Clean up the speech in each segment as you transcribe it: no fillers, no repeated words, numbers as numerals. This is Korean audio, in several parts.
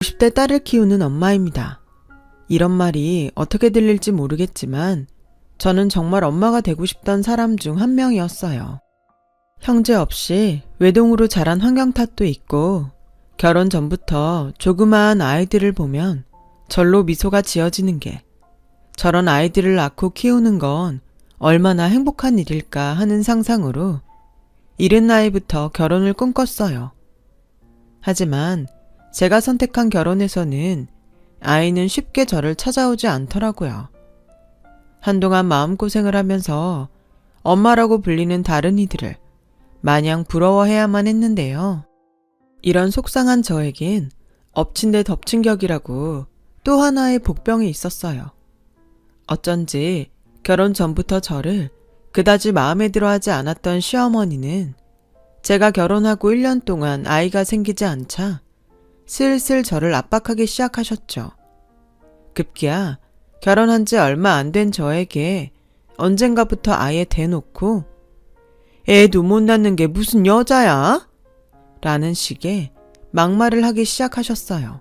50대 딸을 키우는 엄마입니다. 이런 말이 어떻게 들릴지 모르겠지만 저는 정말 엄마가 되고 싶던 사람 중 한 명이었어요. 형제 없이 외동으로 자란 환경 탓도 있고 결혼 전부터 조그마한 아이들을 보면 절로 미소가 지어지는 게 저런 아이들을 낳고 키우는 건 얼마나 행복한 일일까 하는 상상으로 이른 나이부터 결혼을 꿈꿨어요. 하지만 제가 선택한 결혼에서는 아이는 쉽게 저를 찾아오지 않더라고요. 한동안 마음고생을 하면서 엄마라고 불리는 다른 이들을 마냥 부러워해야만 했는데요. 이런 속상한 저에겐 엎친 데 덮친 격이라고 또 하나의 복병이 있었어요. 어쩐지 결혼 전부터 저를 그다지 마음에 들어하지 않았던 시어머니는 제가 결혼하고 1년 동안 아이가 생기지 않자 슬슬 저를 압박하기 시작하셨죠. 급기야 결혼한 지 얼마 안 된 저에게 언젠가부터 아예 대놓고 애도 못 낳는 게 무슨 여자야? 라는 식의 막말을 하기 시작하셨어요.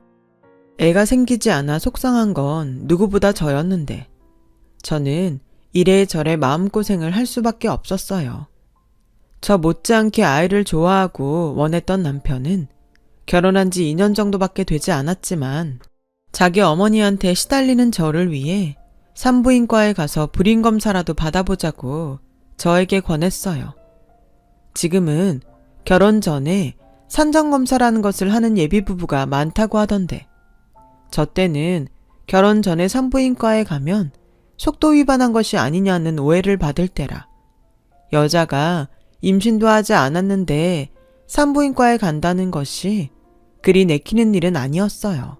애가 생기지 않아 속상한 건 누구보다 저였는데 저는 이래저래 마음고생을 할 수밖에 없었어요. 저 못지않게 아이를 좋아하고 원했던 남편은 결혼한 지 2년 정도밖에 되지 않았지만 자기 어머니한테 시달리는 저를 위해 산부인과에 가서 불임검사라도 받아보자고 저에게 권했어요. 지금은 결혼 전에 산전검사라는 것을 하는 예비부부가 많다고 하던데 저 때는 결혼 전에 산부인과에 가면 속도 위반한 것이 아니냐는 오해를 받을 때라 여자가 임신도 하지 않았는데 산부인과에 간다는 것이 그리 내키는 일은 아니었어요.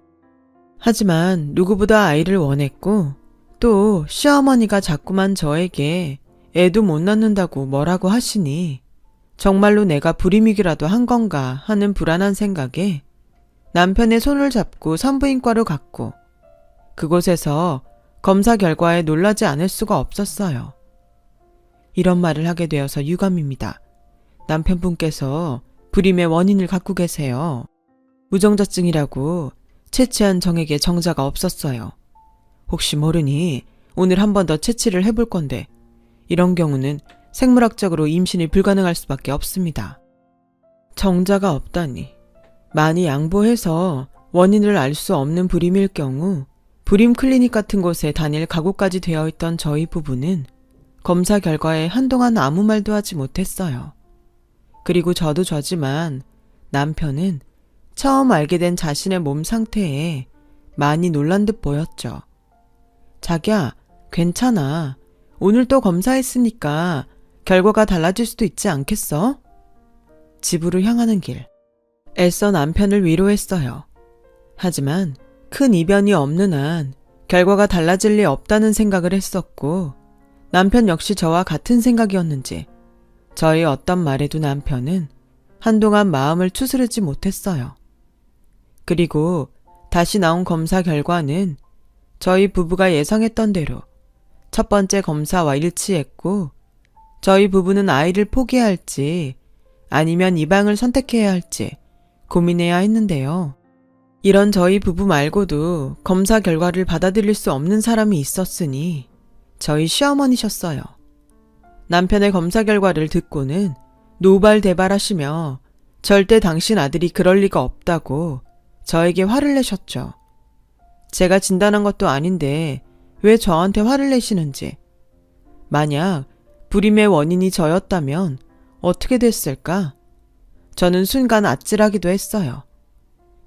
하지만 누구보다 아이를 원했고 또 시어머니가 자꾸만 저에게 애도 못 낳는다고 뭐라고 하시니 정말로 내가 불임이기라도 한 건가 하는 불안한 생각에 남편의 손을 잡고 산부인과로 갔고 그곳에서 검사 결과에 놀라지 않을 수가 없었어요. 이런 말을 하게 되어서 유감입니다. 남편분께서 불임의 원인을 갖고 계세요. 무정자증이라고 채취한 정액에 정자가 없었어요. 혹시 모르니 오늘 한 번 더 채취를 해볼 건데 이런 경우는 생물학적으로 임신이 불가능할 수밖에 없습니다. 정자가 없다니. 많이 양보해서 원인을 알 수 없는 불임일 경우 불임 클리닉 같은 곳에 다닐 각오까지 되어 있던 저희 부부는 검사 결과에 한동안 아무 말도 하지 못했어요. 그리고 저도 저지만 남편은 처음 알게 된 자신의 몸 상태에 많이 놀란 듯 보였죠. 자기야, 괜찮아. 오늘 또 검사했으니까 결과가 달라질 수도 있지 않겠어? 집으로 향하는 길. 애써 남편을 위로했어요. 하지만 큰 이변이 없는 한 결과가 달라질 리 없다는 생각을 했었고 남편 역시 저와 같은 생각이었는지 저의 어떤 말에도 남편은 한동안 마음을 추스르지 못했어요. 그리고 다시 나온 검사 결과는 저희 부부가 예상했던 대로 첫 번째 검사와 일치했고 저희 부부는 아이를 포기할지 아니면 입양을 선택해야 할지 고민해야 했는데요. 이런 저희 부부 말고도 검사 결과를 받아들일 수 없는 사람이 있었으니 저희 시어머니셨어요. 남편의 검사 결과를 듣고는 노발대발하시며 절대 당신 아들이 그럴 리가 없다고 저에게 화를 내셨죠. 제가 진단한 것도 아닌데 왜 저한테 화를 내시는지. 만약 불임의 원인이 저였다면 어떻게 됐을까? 저는 순간 아찔하기도 했어요.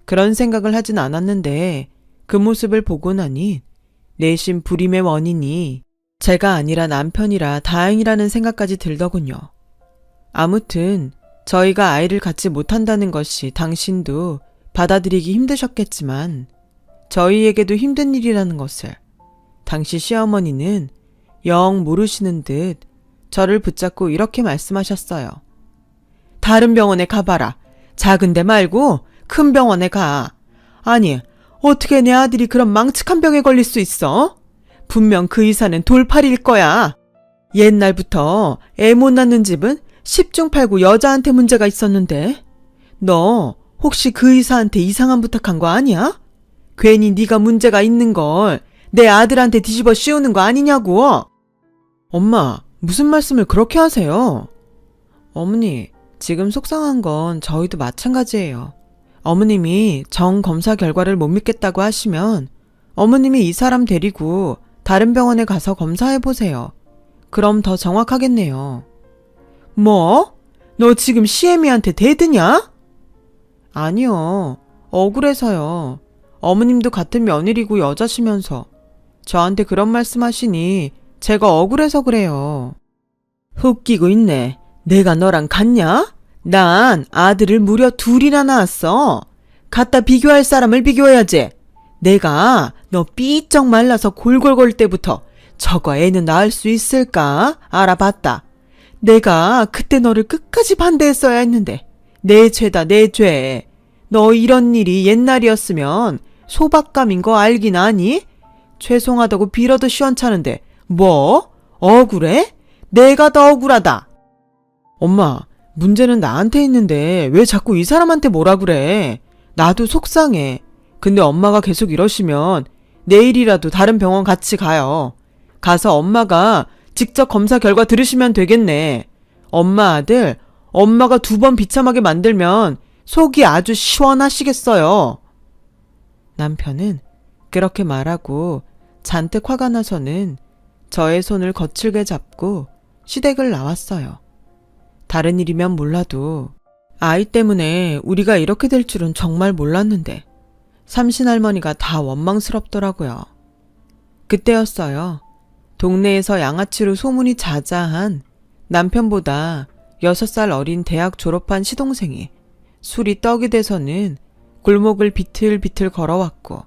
그런 생각을 하진 않았는데 그 모습을 보고 나니 내심 불임의 원인이 제가 아니라 남편이라 다행이라는 생각까지 들더군요. 아무튼 저희가 아이를 갖지 못한다는 것이 당신도 받아들이기 힘드셨겠지만 저희에게도 힘든 일이라는 것을 당시 시어머니는 영 모르시는 듯 저를 붙잡고 이렇게 말씀하셨어요. 다른 병원에 가봐라. 작은 데 말고 큰 병원에 가. 아니, 어떻게 내 아들이 그런 망측한 병에 걸릴 수 있어? 분명 그 의사는 돌팔이일 거야. 옛날부터 애 못 낳는 집은 10중 8구 여자한테 문제가 있었는데 너 혹시 그 의사한테 이상한 부탁한 거 아니야? 괜히 네가 문제가 있는 걸 내 아들한테 뒤집어 씌우는 거 아니냐고. 엄마, 무슨 말씀을 그렇게 하세요? 어머니, 지금 속상한 건 저희도 마찬가지예요. 어머님이 정 검사 결과를 못 믿겠다고 하시면 어머님이 이 사람 데리고 다른 병원에 가서 검사해보세요. 그럼 더 정확하겠네요. 뭐? 너 지금 시애미한테 대드냐? 아니요. 억울해서요. 어머님도 같은 며느리고 여자시면서 저한테 그런 말씀하시니 제가 억울해서 그래요. 웃기고 있네. 내가 너랑 같냐? 난 아들을 무려 둘이나 낳았어. 갖다 비교할 사람을 비교해야지. 내가 너 삐쩍 말라서 골골골 때부터 저거 애는 낳을 수 있을까 알아봤다. 내가 그때 너를 끝까지 반대했어야 했는데 내 죄다 내 죄. 너 이런 일이 옛날이었으면 소박감인 거 알긴 아니? 죄송하다고 빌어도 시원찮은데 뭐? 억울해? 내가 더 억울하다. 엄마, 문제는 나한테 있는데 왜 자꾸 이 사람한테 뭐라 그래? 나도 속상해. 근데 엄마가 계속 이러시면 내일이라도 다른 병원 같이 가요. 가서 엄마가 직접 검사 결과 들으시면 되겠네. 엄마 아들, 엄마가 2번 비참하게 만들면 속이 아주 시원하시겠어요. 남편은 그렇게 말하고 잔뜩 화가 나서는 저의 손을 거칠게 잡고 시댁을 나왔어요. 다른 일이면 몰라도 아이 때문에 우리가 이렇게 될 줄은 정말 몰랐는데 삼신할머니가 다 원망스럽더라고요. 그때였어요. 동네에서 양아치로 소문이 자자한 남편보다 6살 어린 대학 졸업한 시동생이 술이 떡이 돼서는 골목을 비틀비틀 걸어왔고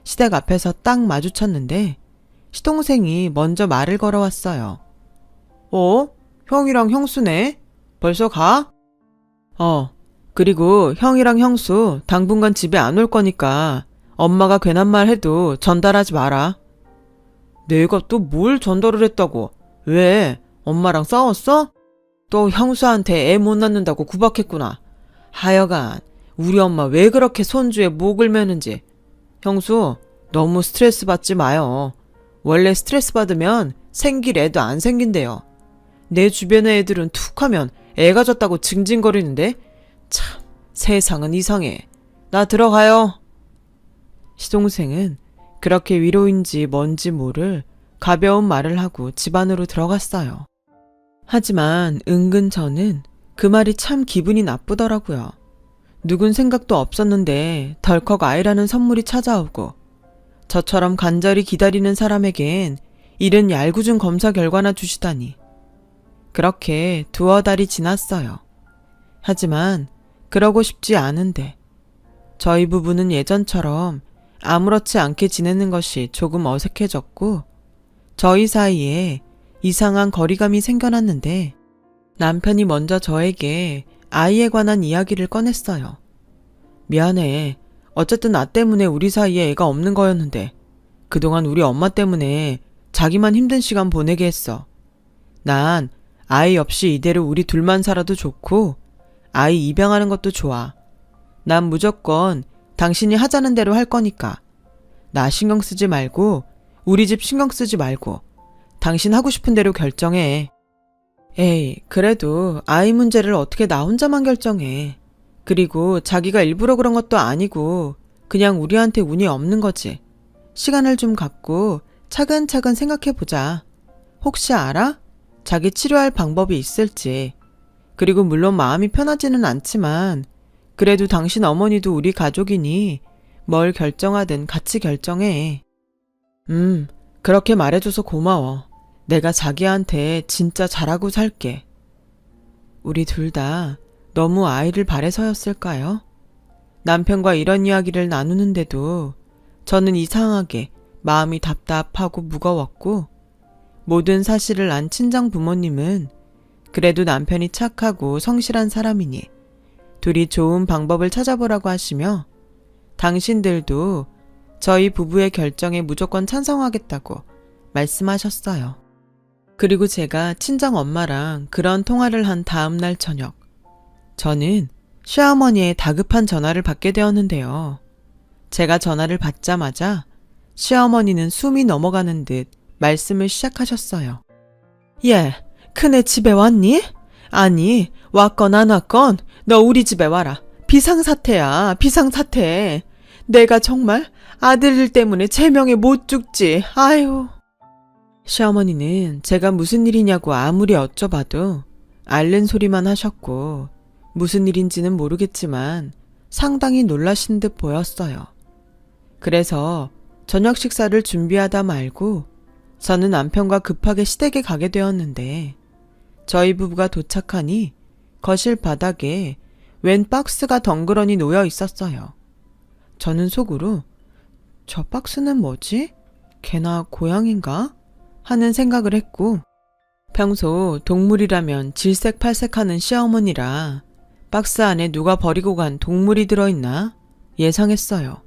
시댁 앞에서 딱 마주쳤는데 시동생이 먼저 말을 걸어왔어요. 형이랑 형수네? 벌써 가? 그리고 형이랑 형수 당분간 집에 안 올 거니까 엄마가 괜한 말 해도 전달하지 마라. 내가 또 뭘 전달을 했다고? 왜? 엄마랑 싸웠어? 또 형수한테 애 못 낳는다고 구박했구나. 하여간 우리 엄마 왜 그렇게 손주에 목을 매는지. 형수, 너무 스트레스 받지 마요. 원래 스트레스 받으면 생길 애도 안 생긴대요. 내 주변의 애들은 툭 하면 애가 졌다고 징징거리는데 참 세상은 이상해. 나 들어가요. 시동생은 그렇게 위로인지 뭔지 모를 가벼운 말을 하고 집 안으로 들어갔어요. 하지만 은근 저는 그 말이 참 기분이 나쁘더라고요. 누군 생각도 없었는데 덜컥 아이라는 선물이 찾아오고 저처럼 간절히 기다리는 사람에겐 이른 얄궂은 검사 결과나 주시다니. 그렇게 2달이 지났어요. 하지만 그러고 싶지 않은데 저희 부부는 예전처럼 아무렇지 않게 지내는 것이 조금 어색해졌고 저희 사이에 이상한 거리감이 생겨났는데 남편이 먼저 저에게 아이에 관한 이야기를 꺼냈어요. 미안해. 어쨌든 나 때문에 우리 사이에 애가 없는 거였는데 그동안 우리 엄마 때문에 자기만 힘든 시간 보내게 했어. 난 아이 없이 이대로 우리 둘만 살아도 좋고 아이 입양하는 것도 좋아. 난 무조건 당신이 하자는 대로 할 거니까 나 신경 쓰지 말고 우리 집 신경 쓰지 말고 당신 하고 싶은 대로 결정해. 에이, 그래도 아이 문제를 어떻게 나 혼자만 결정해. 그리고 자기가 일부러 그런 것도 아니고 그냥 우리한테 운이 없는 거지. 시간을 좀 갖고 차근차근 생각해보자. 혹시 알아? 자기 치료할 방법이 있을지. 그리고 물론 마음이 편하지는 않지만 그래도 당신 어머니도 우리 가족이니 뭘 결정하든 같이 결정해. 그렇게 말해줘서 고마워. 내가 자기한테 진짜 잘하고 살게. 우리 둘 다 너무 아이를 바래서였을까요? 남편과 이런 이야기를 나누는데도 저는 이상하게 마음이 답답하고 무거웠고 모든 사실을 안 친정 부모님은 그래도 남편이 착하고 성실한 사람이니 둘이 좋은 방법을 찾아보라고 하시며 당신들도 저희 부부의 결정에 무조건 찬성하겠다고 말씀하셨어요. 그리고 제가 친정 엄마랑 그런 통화를 한 다음 날 저녁 저는 시어머니의 다급한 전화를 받게 되었는데요. 제가 전화를 받자마자 시어머니는 숨이 넘어가는 듯 말씀을 시작하셨어요. 예, 큰애 집에 왔니? 아니, 왔건 안 왔건 너 우리 집에 와라. 비상사태야, 비상사태. 내가 정말 아들들 때문에 제명에 못 죽지. 아유. 시어머니는 제가 무슨 일이냐고 아무리 여쭤봐도 앓는 소리만 하셨고 무슨 일인지는 모르겠지만 상당히 놀라신 듯 보였어요. 그래서 저녁 식사를 준비하다 말고 저는 남편과 급하게 시댁에 가게 되었는데 저희 부부가 도착하니 거실 바닥에 웬 박스가 덩그러니 놓여 있었어요. 저는 속으로 저 박스는 뭐지? 개나 고양인가? 하는 생각을 했고 평소 동물이라면 질색팔색하는 시어머니라 박스 안에 누가 버리고 간 동물이 들어있나 예상했어요.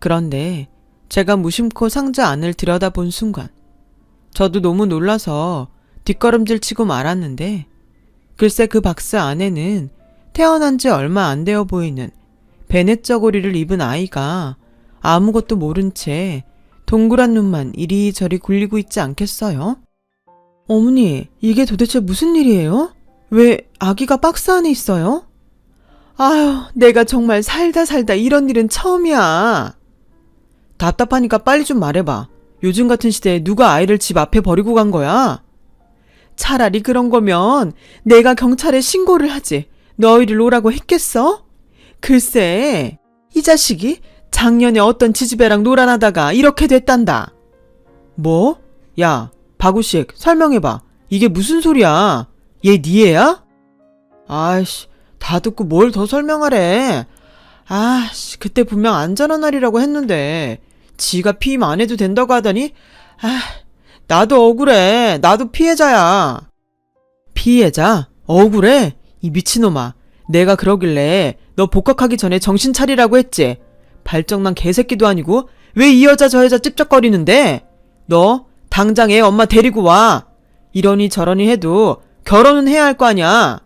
그런데 제가 무심코 상자 안을 들여다본 순간 저도 너무 놀라서 뒷걸음질 치고 말았는데 글쎄 그 박스 안에는 태어난 지 얼마 안 되어 보이는 베넷 저고리를 입은 아이가 아무것도 모른 채 동그란 눈만 이리저리 굴리고 있지 않겠어요? 어머니, 이게 도대체 무슨 일이에요? 왜 아기가 박스 안에 있어요? 아휴, 내가 정말 살다 이런 일은 처음이야. 답답하니까 빨리 좀 말해봐. 요즘 같은 시대에 누가 아이를 집 앞에 버리고 간 거야? 차라리 그런 거면 내가 경찰에 신고를 하지. 너희를 오라고 했겠어? 글쎄, 이 자식이 작년에 어떤 지지배랑 놀아나다가 이렇게 됐단다. 뭐? 야, 박우식 설명해봐. 이게 무슨 소리야? 얘 네 애야? 아이씨, 다 듣고 뭘 더 설명하래. 아씨, 그때 분명 안전한 날이라고 했는데 지가 피임 안 해도 된다고 하더니 나도 억울해. 나도 피해자야. 피해자? 억울해? 이 미친놈아. 내가 그러길래 너 복학하기 전에 정신 차리라고 했지. 발정난 개새끼도 아니고 왜 이 여자 저 여자 찝쩍거리는데? 너 당장 애 엄마 데리고 와. 이러니 저러니 해도 결혼은 해야 할 거 아니야.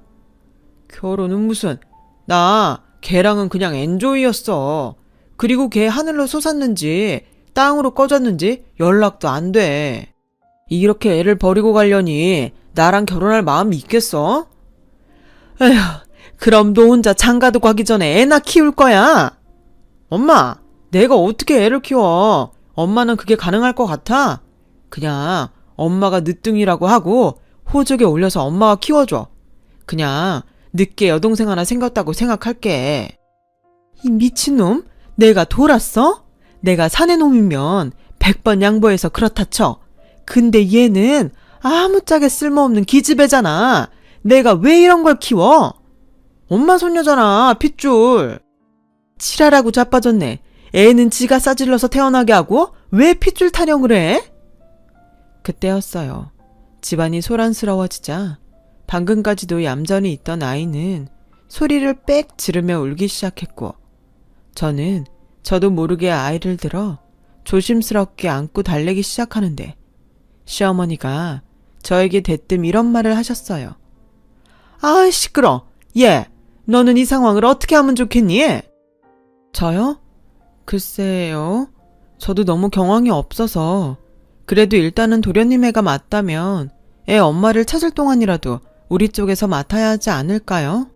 결혼은 무슨. 나 걔랑은 그냥 엔조이였어. 그리고 걔 하늘로 솟았는지 땅으로 꺼졌는지 연락도 안 돼. 이렇게 애를 버리고 가려니 나랑 결혼할 마음이 있겠어? 에휴, 그럼 너 혼자 장가도 가기 전에 애나 키울 거야? 엄마, 내가 어떻게 애를 키워? 엄마는 그게 가능할 것 같아? 그냥 엄마가 늦둥이라고 하고 호적에 올려서 엄마가 키워줘. 그냥 늦게 여동생 하나 생겼다고 생각할게. 이 미친놈? 내가 돌았어? 내가 사내놈이면 100번 양보해서 그렇다 쳐. 근데 얘는 아무짝에 쓸모없는 기집애잖아. 내가 왜 이런 걸 키워? 엄마 손녀잖아, 핏줄. 치라라고 자빠졌네. 애는 지가 싸질러서 태어나게 하고 왜 핏줄 타령을 해? 그때였어요. 집안이 소란스러워지자 방금까지도 얌전히 있던 아이는 소리를 빽 지르며 울기 시작했고 저는 저도 모르게 아이를 들어 조심스럽게 안고 달래기 시작하는데 시어머니가 저에게 대뜸 이런 말을 하셨어요. 아, 시끄러. 얘, 너는 이 상황을 어떻게 하면 좋겠니? 저요? 글쎄요. 저도 너무 경황이 없어서 그래도 일단은 도련님 애가 맞다면 애 엄마를 찾을 동안이라도 우리 쪽에서 맡아야 하지 않을까요?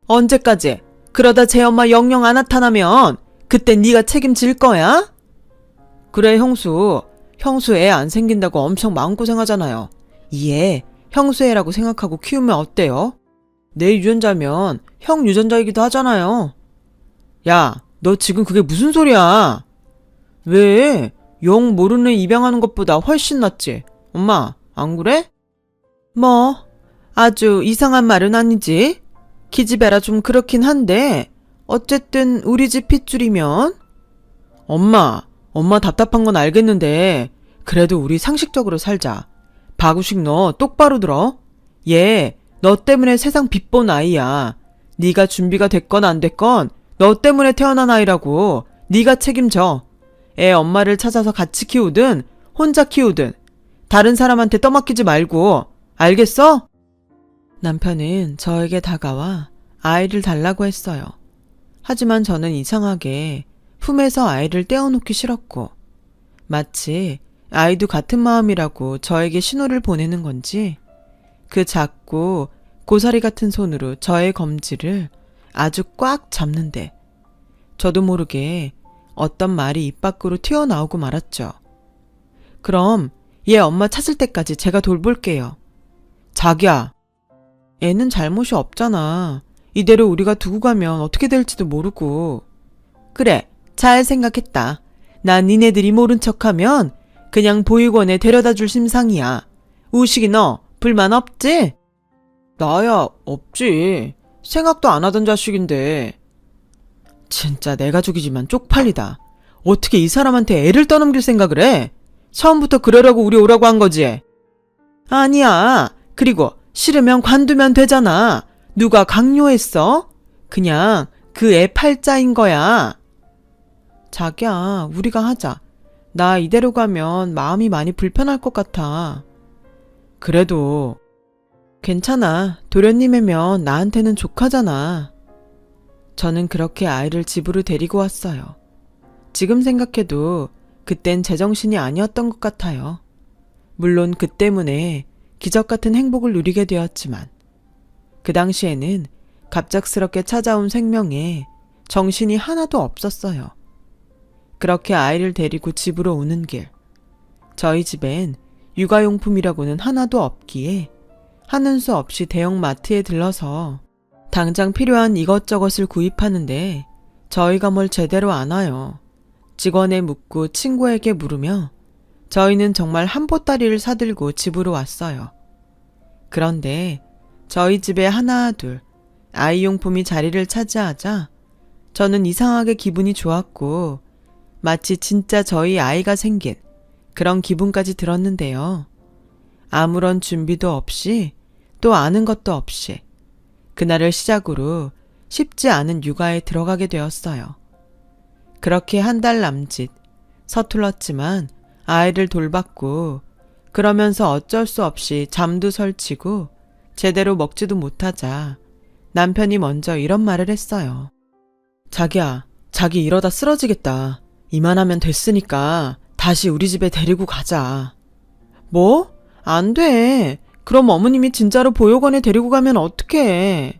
언제까지? 그러다 제 엄마 영영 안 나타나면 그때 네가 책임질 거야? 그래, 형수. 형수 애 안 생긴다고 엄청 마음고생하잖아요. 이 애 형수 애라고 생각하고 키우면 어때요? 내 유전자면 형 유전자이기도 하잖아요. 야, 너 지금 그게 무슨 소리야? 왜? 영 모르는 입양하는 것보다 훨씬 낫지. 엄마, 안 그래? 뭐, 아주 이상한 말은 아니지. 기집애라 좀 그렇긴 한데 어쨌든 우리 집 핏줄이면. 엄마 답답한 건 알겠는데 그래도 우리 상식적으로 살자. 박우식 너 똑바로 들어. 얘 너 때문에 세상 빚본 아이야. 네가 준비가 됐건 안 됐건 너 때문에 태어난 아이라고. 네가 책임져. 애 엄마를 찾아서 같이 키우든 혼자 키우든 다른 사람한테 떠맡기지 말고. 알겠어? 남편은 저에게 다가와 아이를 달라고 했어요. 하지만 저는 이상하게 품에서 아이를 떼어놓기 싫었고 마치 아이도 같은 마음이라고 저에게 신호를 보내는 건지 그 작고 고사리 같은 손으로 저의 검지를 아주 꽉 잡는데 저도 모르게 어떤 말이 입 밖으로 튀어나오고 말았죠. 그럼 얘 엄마 찾을 때까지 제가 돌볼게요. 자기야, 애는 잘못이 없잖아. 이대로 우리가 두고 가면 어떻게 될지도 모르고. 그래, 잘 생각했다. 난 니네들이 모른 척하면 그냥 보육원에 데려다 줄 심상이야. 우식이 너 불만 없지? 나야 없지. 생각도 안 하던 자식인데. 진짜 내 가족이지만 쪽팔리다. 어떻게 이 사람한테 애를 떠넘길 생각을 해? 처음부터 그러려고 우리 오라고 한 거지? 아니야. 그리고 싫으면 관두면 되잖아. 누가 강요했어? 그냥 그 애 팔자인 거야. 자기야, 우리가 하자. 나 이대로 가면 마음이 많이 불편할 것 같아. 그래도 괜찮아. 도련님이면 나한테는 조카잖아. 저는 그렇게 아이를 집으로 데리고 왔어요. 지금 생각해도 그땐 제정신이 아니었던 것 같아요. 물론 그 때문에 기적 같은 행복을 누리게 되었지만 그 당시에는 갑작스럽게 찾아온 생명에 정신이 하나도 없었어요. 그렇게 아이를 데리고 집으로 오는 길, 저희 집엔 육아용품이라고는 하나도 없기에 하는 수 없이 대형 마트에 들러서 당장 필요한 이것저것을 구입하는데 저희가 뭘 제대로 아나요. 직원에 묻고 친구에게 물으며 저희는 정말 한 보따리를 사들고 집으로 왔어요. 그런데 저희 집에 하나 둘 아이용품이 자리를 차지하자 저는 이상하게 기분이 좋았고 마치 진짜 저희 아이가 생긴 그런 기분까지 들었는데요. 아무런 준비도 없이 또 아는 것도 없이 그날을 시작으로 쉽지 않은 육아에 들어가게 되었어요. 그렇게 한 달 남짓 서툴렀지만 아이를 돌봤고 그러면서 어쩔 수 없이 잠도 설치고 제대로 먹지도 못하자 남편이 먼저 이런 말을 했어요. 자기야, 자기 이러다 쓰러지겠다. 이만하면 됐으니까 다시 우리 집에 데리고 가자. 뭐? 안 돼. 그럼 어머님이 진짜로 보육원에 데리고 가면 어떡해.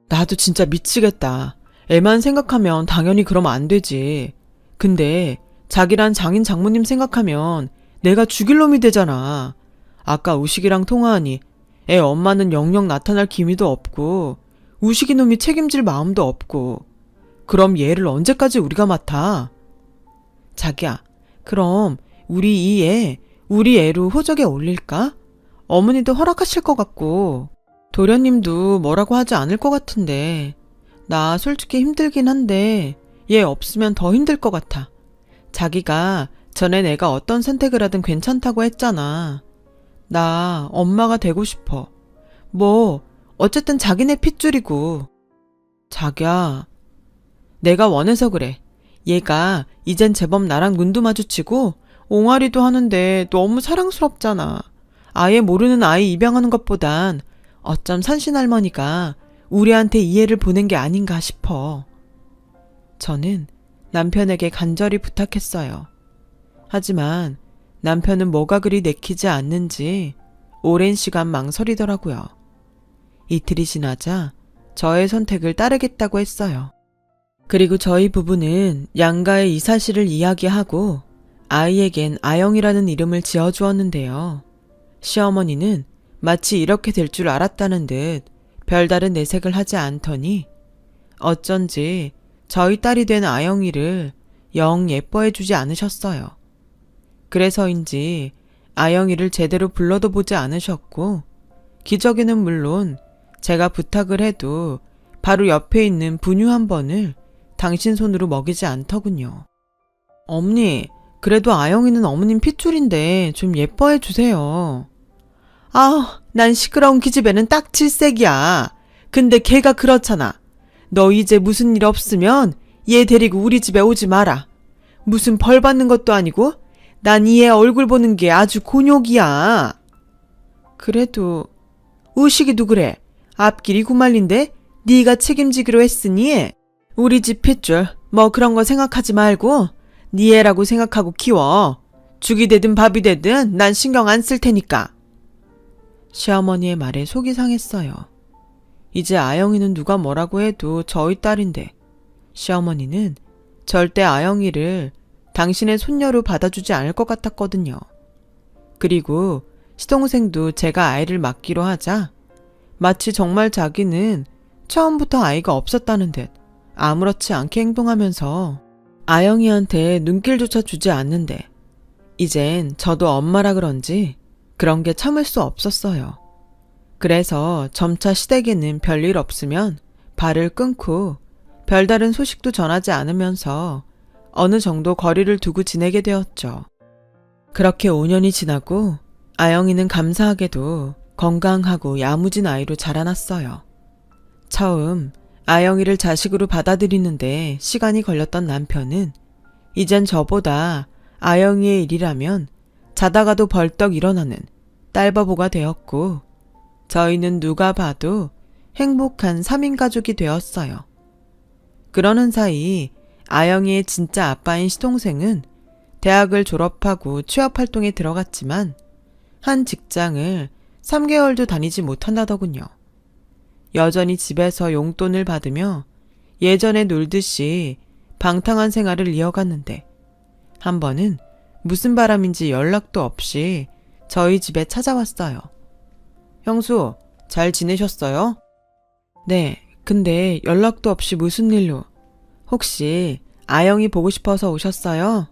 나도 진짜 미치겠다. 애만 생각하면 당연히 그러면 안 되지. 근데 자기란 장인 장모님 생각하면 내가 죽일 놈이 되잖아. 아까 우식이랑 통화하니 애 엄마는 영영 나타날 기미도 없고 우식이 놈이 책임질 마음도 없고 그럼 얘를 언제까지 우리가 맡아? 자기야, 그럼 우리 이 애 우리 애로 호적에 올릴까? 어머니도 허락하실 것 같고 도련님도 뭐라고 하지 않을 것 같은데 나 솔직히 힘들긴 한데 얘 없으면 더 힘들 것 같아. 자기가 전에 내가 어떤 선택을 하든 괜찮다고 했잖아. 나 엄마가 되고 싶어. 뭐 어쨌든 자기네 핏줄이고. 자기야, 내가 원해서 그래. 얘가 이젠 제법 나랑 눈도 마주치고 옹알이도 하는데 너무 사랑스럽잖아. 아예 모르는 아이 입양하는 것보단 어쩜 산신할머니가 우리한테 이해를 보낸 게 아닌가 싶어. 저는 남편에게 간절히 부탁했어요. 하지만 남편은 뭐가 그리 내키지 않는지 오랜 시간 망설이더라고요. 이틀이 지나자 저의 선택을 따르겠다고 했어요. 그리고 저희 부부는 양가의 이 사실을 이야기하고 아이에겐 아영이라는 이름을 지어주었는데요. 시어머니는 마치 이렇게 될 줄 알았다는 듯 별다른 내색을 하지 않더니 어쩐지 저희 딸이 된 아영이를 영 예뻐해주지 않으셨어요. 그래서인지 아영이를 제대로 불러도 보지 않으셨고 기저귀는 물론 제가 부탁을 해도 바로 옆에 있는 분유 한 번을 당신 손으로 먹이지 않더군요. 어머니, 그래도 아영이는 어머님 핏줄인데 좀 예뻐해 주세요. 아, 난 시끄러운 기집애는 딱 질색이야. 근데 걔가 그렇잖아. 너 이제 무슨 일 없으면 얘 데리고 우리 집에 오지 마라. 무슨 벌 받는 것도 아니고 난 이 애 얼굴 보는 게 아주 곤욕이야. 그래도 우식이도 그래. 앞길이 구말린데 네가 책임지기로 했으니 우리 집 핏줄 뭐 그런 거 생각하지 말고 네 애라고 생각하고 키워. 죽이 되든 밥이 되든 난 신경 안 쓸 테니까. 시어머니의 말에 속이 상했어요. 이제 아영이는 누가 뭐라고 해도 저희 딸인데 시어머니는 절대 아영이를 당신의 손녀로 받아주지 않을 것 같았거든요. 그리고 시동생도 제가 아이를 맡기로 하자 마치 정말 자기는 처음부터 아이가 없었다는 듯 아무렇지 않게 행동하면서 아영이한테 눈길조차 주지 않는데 이젠 저도 엄마라 그런지 그런 게 참을 수 없었어요. 그래서 점차 시댁에는 별일 없으면 발을 끊고 별다른 소식도 전하지 않으면서 어느 정도 거리를 두고 지내게 되었죠. 그렇게 5년이 지나고 아영이는 감사하게도 건강하고 야무진 아이로 자라났어요. 처음 아영이를 자식으로 받아들이는데 시간이 걸렸던 남편은 이젠 저보다 아영이의 일이라면 자다가도 벌떡 일어나는 딸바보가 되었고 저희는 누가 봐도 행복한 3인 가족이 되었어요. 그러는 사이 아영이의 진짜 아빠인 시동생은 대학을 졸업하고 취업활동에 들어갔지만 한 직장을 3개월도 다니지 못한다더군요. 여전히 집에서 용돈을 받으며 예전에 놀듯이 방탕한 생활을 이어갔는데 한 번은 무슨 바람인지 연락도 없이 저희 집에 찾아왔어요. 형수, 잘 지내셨어요? 네, 근데 연락도 없이 무슨 일로? 혹시 아영이 보고 싶어서 오셨어요?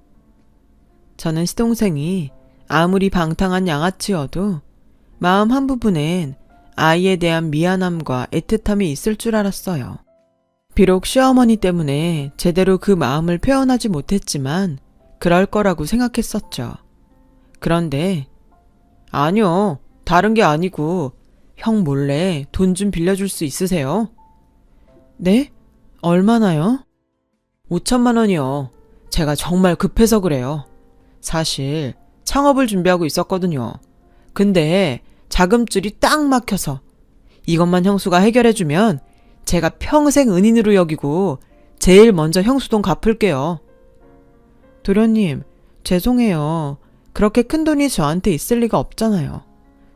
저는 시동생이 아무리 방탕한 양아치여도 마음 한 부분엔 아이에 대한 미안함과 애틋함이 있을 줄 알았어요. 비록 시어머니 때문에 제대로 그 마음을 표현하지 못했지만 그럴 거라고 생각했었죠. 그런데 아니요, 다른 게 아니고 형 몰래 돈 좀 빌려줄 수 있으세요? 네? 얼마나요? 5천만 원이요. 제가 정말 급해서 그래요. 사실 창업을 준비하고 있었거든요. 근데 자금줄이 딱 막혀서 이것만 형수가 해결해주면 제가 평생 은인으로 여기고 제일 먼저 형수 돈 갚을게요. 도련님, 죄송해요. 그렇게 큰 돈이 저한테 있을 리가 없잖아요.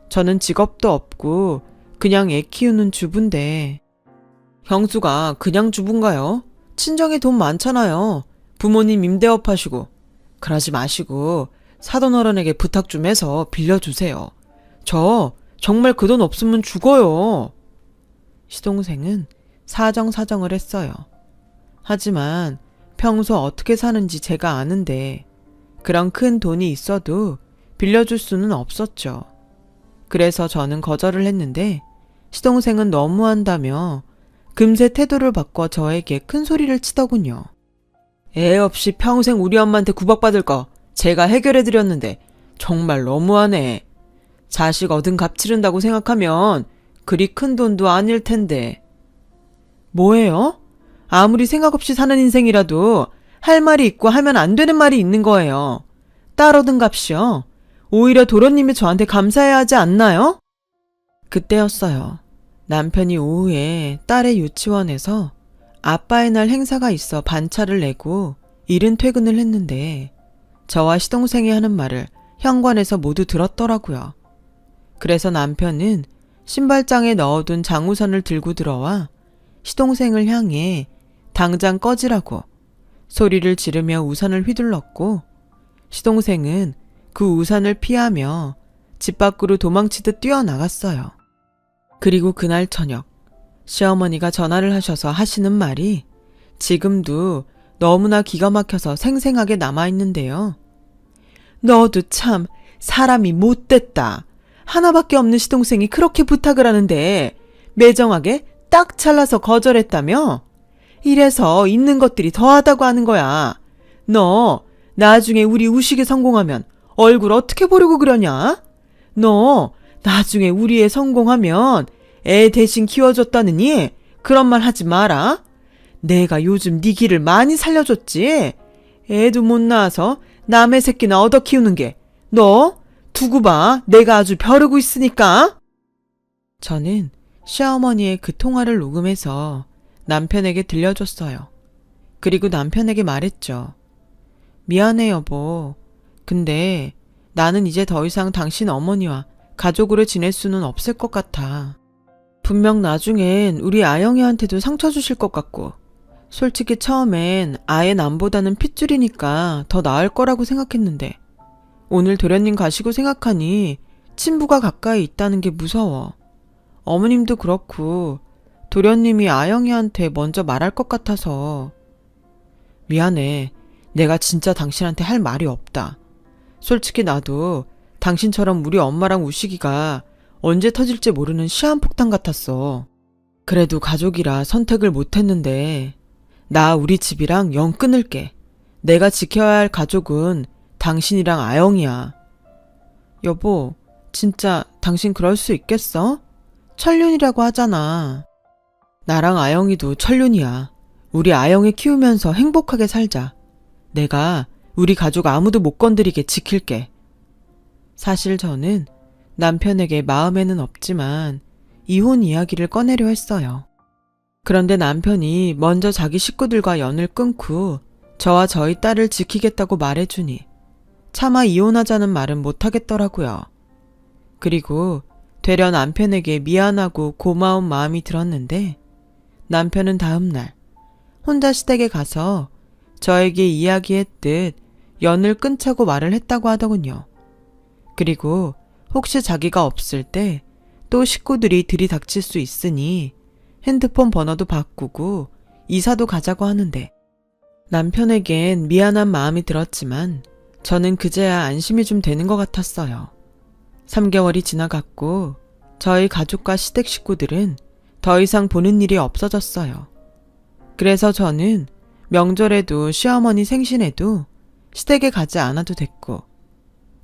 저는 직업도 없고 그냥 애 키우는 주부인데. 형수가 그냥 주부인가요? 친정에 돈 많잖아요. 부모님 임대업 하시고. 그러지 마시고 사돈어른에게 부탁 좀 해서 빌려주세요. 저 정말 그 돈 없으면 죽어요. 시동생은 사정사정을 했어요. 하지만 평소 어떻게 사는지 제가 아는데 그런 큰 돈이 있어도 빌려줄 수는 없었죠. 그래서 저는 거절을 했는데 시동생은 너무한다며 금세 태도를 바꿔 저에게 큰 소리를 치더군요. 애 없이 평생 우리 엄마한테 구박받을 거 제가 해결해드렸는데 정말 너무하네. 자식 얻은 값 치른다고 생각하면 그리 큰 돈도 아닐 텐데. 뭐예요? 아무리 생각 없이 사는 인생이라도 할 말이 있고 하면 안 되는 말이 있는 거예요. 딸 얻은 값이요. 오히려 도련님이 저한테 감사해야 하지 않나요? 그때였어요. 남편이 오후에 딸의 유치원에서 아빠의 날 행사가 있어 반차를 내고 이른 퇴근을 했는데 저와 시동생이 하는 말을 현관에서 모두 들었더라고요. 그래서 남편은 신발장에 넣어둔 장우산을 들고 들어와 시동생을 향해 당장 꺼지라고 소리를 지르며 우산을 휘둘렀고 시동생은 그 우산을 피하며 집 밖으로 도망치듯 뛰어나갔어요. 그리고 그날 저녁 시어머니가 전화를 하셔서 하시는 말이 지금도 너무나 기가 막혀서 생생하게 남아있는데요. 너도 참 사람이 못됐다. 하나밖에 없는 시동생이 그렇게 부탁을 하는데 매정하게 딱 잘라서 거절했다며? 이래서 있는 것들이 더하다고 하는 거야. 너 나중에 우리 우식이 성공하면 얼굴 어떻게 보려고 그러냐? 너 나중에 우리 애 성공하면 애 대신 키워줬다느니 그런 말 하지 마라. 내가 요즘 네 길을 많이 살려줬지. 애도 못 낳아서 남의 새끼나 얻어 키우는 게 너 두고 봐. 내가 아주 벼르고 있으니까. 저는 시어머니의 그 통화를 녹음해서 남편에게 들려줬어요. 그리고 남편에게 말했죠. 미안해, 여보. 근데 나는 이제 더 이상 당신 어머니와 가족으로 지낼 수는 없을 것 같아. 분명 나중엔 우리 아영이한테도 상처 주실 것 같고, 솔직히 처음엔 아예 남보다는 핏줄이니까 더 나을 거라고 생각했는데, 오늘 도련님 가시고 생각하니 친부가 가까이 있다는 게 무서워. 어머님도 그렇고 도련님이 아영이한테 먼저 말할 것 같아서. 미안해. 내가 진짜 당신한테 할 말이 없다. 솔직히 나도 당신처럼 우리 엄마랑 우식이가 언제 터질지 모르는 시한폭탄 같았어. 그래도 가족이라 선택을 못했는데 나 우리 집이랑 영 끊을게. 내가 지켜야 할 가족은 당신이랑 아영이야. 여보, 진짜 당신 그럴 수 있겠어? 천륜이라고 하잖아. 나랑 아영이도 천륜이야. 우리 아영이 키우면서 행복하게 살자. 내가 우리 가족 아무도 못 건드리게 지킬게. 사실 저는 남편에게 마음에는 없지만 이혼 이야기를 꺼내려 했어요. 그런데 남편이 먼저 자기 식구들과 연을 끊고 저와 저희 딸을 지키겠다고 말해주니 차마 이혼하자는 말은 못하겠더라고요. 그리고 되려 남편에게 미안하고 고마운 마음이 들었는데 남편은 다음날 혼자 시댁에 가서 저에게 이야기했듯 연을 끊자고 말을 했다고 하더군요. 그리고 혹시 자기가 없을 때 또 식구들이 들이닥칠 수 있으니 핸드폰 번호도 바꾸고 이사도 가자고 하는데 남편에겐 미안한 마음이 들었지만 저는 그제야 안심이 좀 되는 것 같았어요. 3개월이 지나갔고 저희 가족과 시댁 식구들은 더 이상 보는 일이 없어졌어요. 그래서 저는 명절에도 시어머니 생신에도 시댁에 가지 않아도 됐고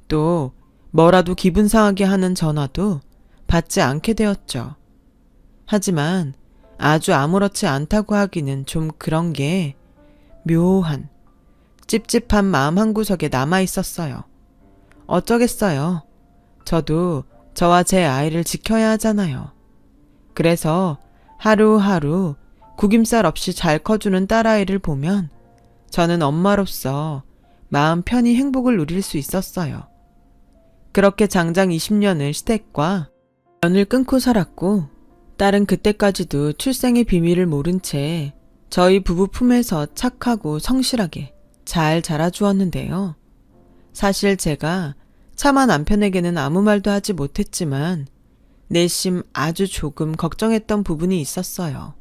또 뭐라도 기분 상하게 하는 전화도 받지 않게 되었죠. 하지만 아주 아무렇지 않다고 하기는 좀 그런 게 묘한 찝찝한 마음 한구석에 남아 있었어요. 어쩌겠어요. 저도 저와 제 아이를 지켜야 하잖아요. 그래서 하루하루 구김살 없이 잘 커주는 딸아이를 보면 저는 엄마로서 마음 편히 행복을 누릴 수 있었어요. 그렇게 장장 20년을 시댁과 연을 끊고 살았고 딸은 그때까지도 출생의 비밀을 모른 채 저희 부부 품에서 착하고 성실하게 잘 자라주었는데요. 사실 제가 차마 남편에게는 아무 말도 하지 못했지만 내심 아주 조금 걱정했던 부분이 있었어요.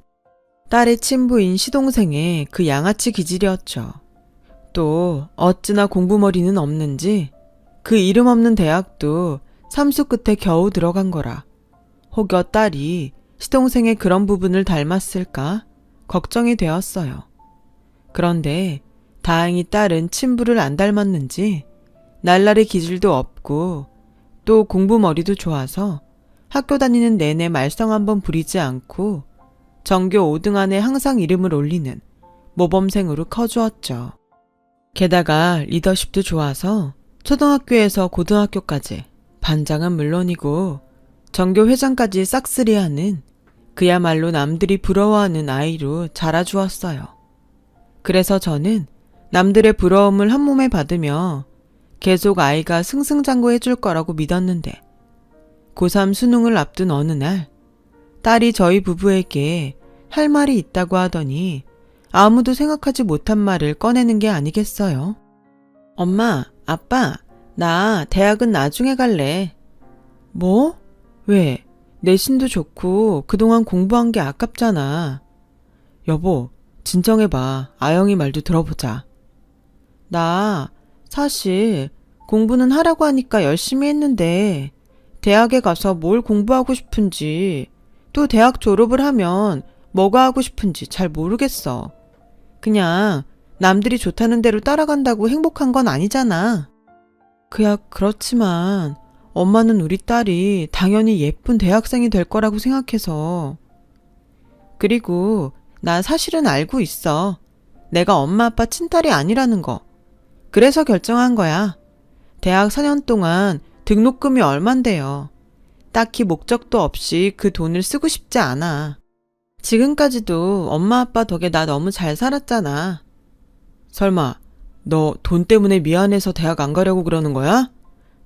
딸의 친부인 시동생의 그 양아치 기질이었죠. 또 어찌나 공부머리는 없는지 그 이름 없는 대학도 삼수 끝에 겨우 들어간 거라 혹여 딸이 시동생의 그런 부분을 닮았을까 걱정이 되었어요. 그런데 다행히 딸은 친부를 안 닮았는지 날라리 기질도 없고 또 공부머리도 좋아서 학교 다니는 내내 말썽 한번 부리지 않고 전교 5등 안에 항상 이름을 올리는 모범생으로 커주었죠. 게다가 리더십도 좋아서 초등학교에서 고등학교까지 반장은 물론이고 전교 회장까지 싹쓸이하는 그야말로 남들이 부러워하는 아이로 자라주었어요. 그래서 저는 남들의 부러움을 한 몸에 받으며 계속 아이가 승승장구해줄 거라고 믿었는데 고3 수능을 앞둔 어느 날 딸이 저희 부부에게 할 말이 있다고 하더니 아무도 생각하지 못한 말을 꺼내는 게 아니겠어요. 엄마, 아빠, 나 대학은 나중에 갈래. 뭐? 왜? 내신도 좋고 그동안 공부한 게 아깝잖아. 여보, 진정해봐. 아영이 말도 들어보자. 나 사실 공부는 하라고 하니까 열심히 했는데 대학에 가서 뭘 공부하고 싶은지 또 대학 졸업을 하면 뭐가 하고 싶은지 잘 모르겠어. 그냥 남들이 좋다는 대로 따라간다고 행복한 건 아니잖아. 그야 그렇지만 엄마는 우리 딸이 당연히 예쁜 대학생이 될 거라고 생각해서. 그리고 나 사실은 알고 있어. 내가 엄마 아빠 친딸이 아니라는 거. 그래서 결정한 거야. 대학 4년 동안 등록금이 얼만데요. 딱히 목적도 없이 그 돈을 쓰고 싶지 않아. 지금까지도 엄마 아빠 덕에 나 너무 잘 살았잖아. 설마 너 돈 때문에 미안해서 대학 안 가려고 그러는 거야?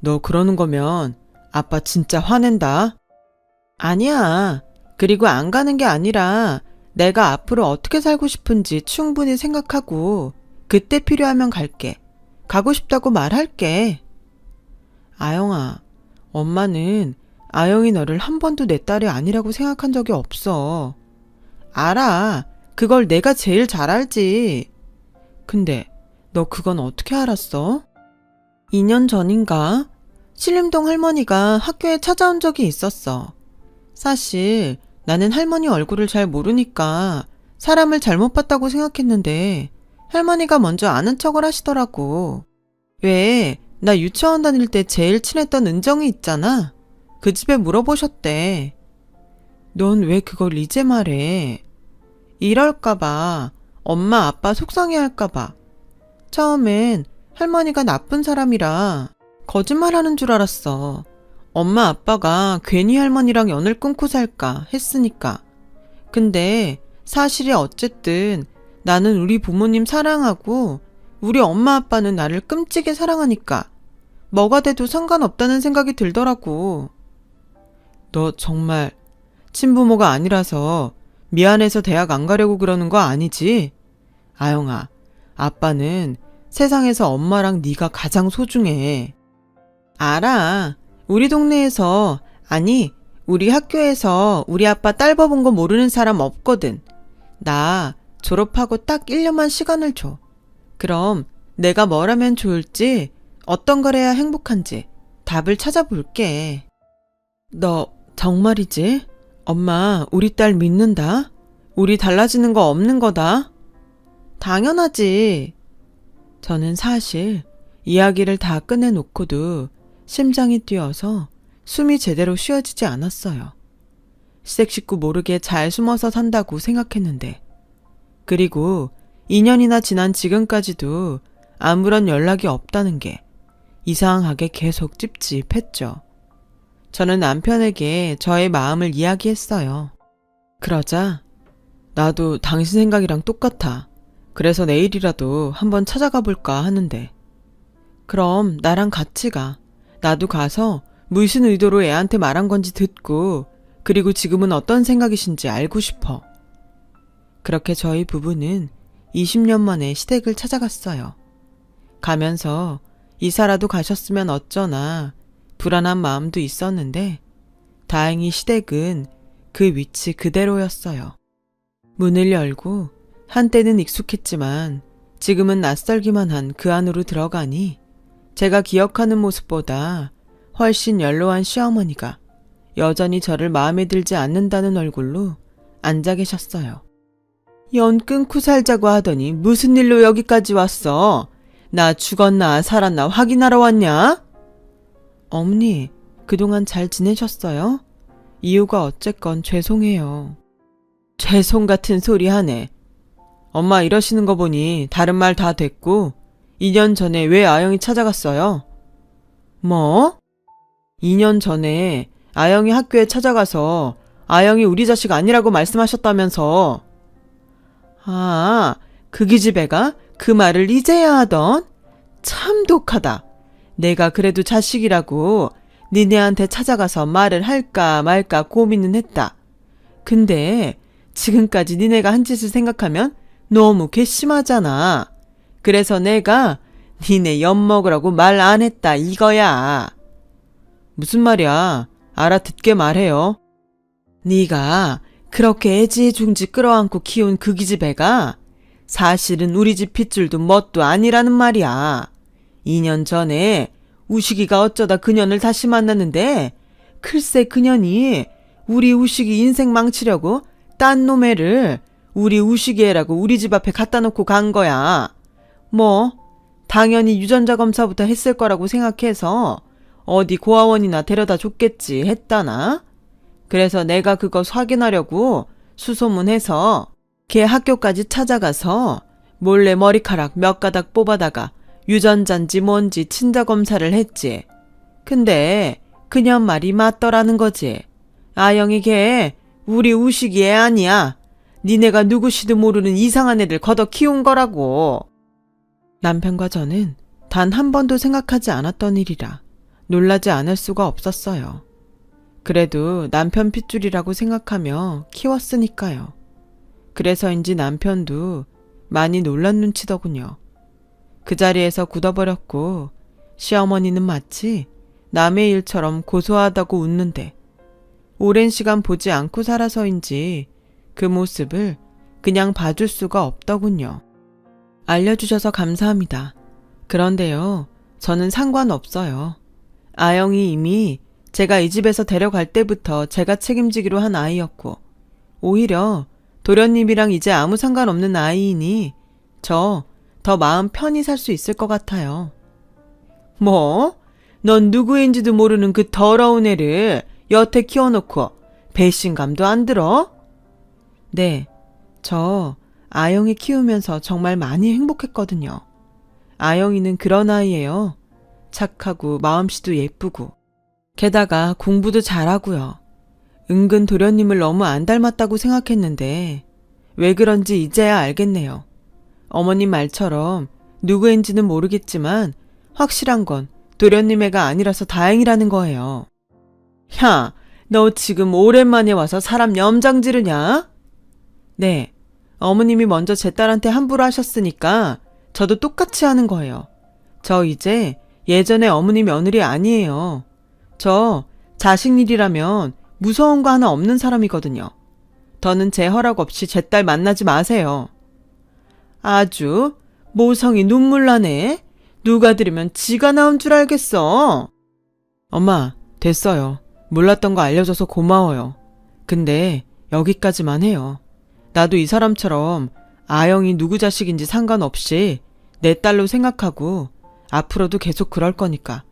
너 그러는 거면 아빠 진짜 화낸다. 아니야. 그리고 안 가는 게 아니라 내가 앞으로 어떻게 살고 싶은지 충분히 생각하고 그때 필요하면 갈게. 가고 싶다고 말할게. 아영아, 엄마는 아영이 너를 한 번도 내 딸이 아니라고 생각한 적이 없어. 알아. 그걸 내가 제일 잘 알지. 근데 너 그건 어떻게 알았어? 2년 전인가? 신림동 할머니가 학교에 찾아온 적이 있었어. 사실 나는 할머니 얼굴을 잘 모르니까 사람을 잘못 봤다고 생각했는데 할머니가 먼저 아는 척을 하시더라고. 왜, 나 유치원 다닐 때 제일 친했던 은정이 있잖아. 그 집에 물어보셨대. 넌 왜 그걸 이제 말해? 이럴까봐, 엄마 아빠 속상해할까봐. 처음엔 할머니가 나쁜 사람이라 거짓말하는 줄 알았어. 엄마 아빠가 괜히 할머니랑 연을 끊고 살까 했으니까. 근데 사실이 어쨌든 나는 우리 부모님 사랑하고 우리 엄마 아빠는 나를 끔찍이 사랑하니까 뭐가 돼도 상관없다는 생각이 들더라고. 너 정말 친부모가 아니라서 미안해서 대학 안 가려고 그러는 거 아니지? 아영아, 아빠는 세상에서 엄마랑 네가 가장 소중해. 알아. 우리 동네에서, 아니, 우리 학교에서 우리 아빠 딸 버본 거 모르는 사람 없거든. 나 졸업하고 딱 1년만 시간을 줘. 그럼 내가 뭘 하면 좋을지, 어떤 걸 해야 행복한지 답을 찾아볼게. 너 정말이지? 엄마, 우리 딸 믿는다? 우리 달라지는 거 없는 거다? 당연하지. 저는 사실 이야기를 다 끝내놓고도 심장이 뛰어서 숨이 제대로 쉬어지지 않았어요. 시댁 식구 모르게 잘 숨어서 산다고 생각했는데, 그리고 2년이나 지난 지금까지도 아무런 연락이 없다는 게 이상하게 계속 찝찝했죠. 저는 남편에게 저의 마음을 이야기했어요. 그러자 나도 당신 생각이랑 똑같아. 그래서 내일이라도 한번 찾아가 볼까 하는데. 그럼 나랑 같이 가. 나도 가서 무슨 의도로 애한테 말한 건지 듣고 그리고 지금은 어떤 생각이신지 알고 싶어. 그렇게 저희 부부는 20년 만에 시댁을 찾아갔어요. 가면서 이사라도 가셨으면 어쩌나 불안한 마음도 있었는데 다행히 시댁은 그 위치 그대로였어요. 문을 열고 한때는 익숙했지만 지금은 낯설기만 한 그 안으로 들어가니 제가 기억하는 모습보다 훨씬 연로한 시어머니가 여전히 저를 마음에 들지 않는다는 얼굴로 앉아 계셨어요. 연 끊고 살자고 하더니 무슨 일로 여기까지 왔어? 나 죽었나 살았나 확인하러 왔냐? 어머니, 그동안 잘 지내셨어요? 이유가 어쨌건 죄송해요. 죄송 같은 소리 하네. 엄마 이러시는 거 보니 다른 말 다 됐고 2년 전에 왜 아영이 찾아갔어요? 뭐? 2년 전에 아영이 학교에 찾아가서 아영이 우리 자식 아니라고 말씀하셨다면서. 아, 그 기집애가 그 말을 이제야 하던? 참 독하다. 내가 그래도 자식이라고 니네한테 찾아가서 말을 할까 말까 고민은 했다. 근데 지금까지 니네가 한 짓을 생각하면 너무 괘씸하잖아. 그래서 내가 니네 엿먹으라고 말 안 했다 이거야. 무슨 말이야? 알아듣게 말해요. 네가 그렇게 애지중지 끌어안고 키운 그 기집애가 사실은 우리 집 핏줄도 뭣도 아니라는 말이야. 2년 전에 우식이가 어쩌다 그년을 다시 만났는데 글쎄 그년이 우리 우식이 인생 망치려고 딴 놈애를 우리 우식이 애라고 우리 집 앞에 갖다 놓고 간 거야. 뭐 당연히 유전자 검사부터 했을 거라고 생각해서 어디 고아원이나 데려다 줬겠지 했다나? 그래서 내가 그거 확인하려고 수소문해서 걔 학교까지 찾아가서 몰래 머리카락 몇 가닥 뽑아다가 유전자인지 뭔지 친자 검사를 했지. 근데 그년 말이 맞더라는 거지. 아영이 걔 우리 우식이 애 아니야. 니네가 누구시도 모르는 이상한 애들 걷어 키운 거라고. 남편과 저는 단 한 번도 생각하지 않았던 일이라 놀라지 않을 수가 없었어요. 그래도 남편 핏줄이라고 생각하며 키웠으니까요. 그래서인지 남편도 많이 놀란 눈치더군요. 그 자리에서 굳어버렸고 시어머니는 마치 남의 일처럼 고소하다고 웃는데 오랜 시간 보지 않고 살아서인지 그 모습을 그냥 봐줄 수가 없더군요. 알려주셔서 감사합니다. 그런데요, 저는 상관없어요. 아영이 이미 제가 이 집에서 데려갈 때부터 제가 책임지기로 한 아이였고, 오히려 도련님이랑 이제 아무 상관없는 아이이니 저 더 마음 편히 살 수 있을 것 같아요. 뭐? 넌 누구인지도 모르는 그 더러운 애를 여태 키워놓고 배신감도 안 들어? 네, 저 아영이 키우면서 정말 많이 행복했거든요. 아영이는 그런 아이예요. 착하고 마음씨도 예쁘고 게다가 공부도 잘하고요. 은근 도련님을 너무 안 닮았다고 생각했는데 왜 그런지 이제야 알겠네요. 어머님 말처럼 누구인지는 모르겠지만 확실한 건 도련님 애가 아니라서 다행이라는 거예요. 야, 너 지금 오랜만에 와서 사람 염장 지르냐? 네, 어머님이 먼저 제 딸한테 함부로 하셨으니까 저도 똑같이 하는 거예요. 저 이제 예전에 어머니 며느리 아니에요. 저 자식 일이라면 무서운 거 하나 없는 사람이거든요. 더는 제 허락 없이 제 딸 만나지 마세요. 아주 모성이 눈물 나네. 누가 들으면 지가 나온 줄 알겠어. 엄마, 됐어요. 몰랐던 거 알려줘서 고마워요. 근데 여기까지만 해요. 나도 이 사람처럼 아영이 누구 자식인지 상관없이 내 딸로 생각하고 앞으로도 계속 그럴 거니까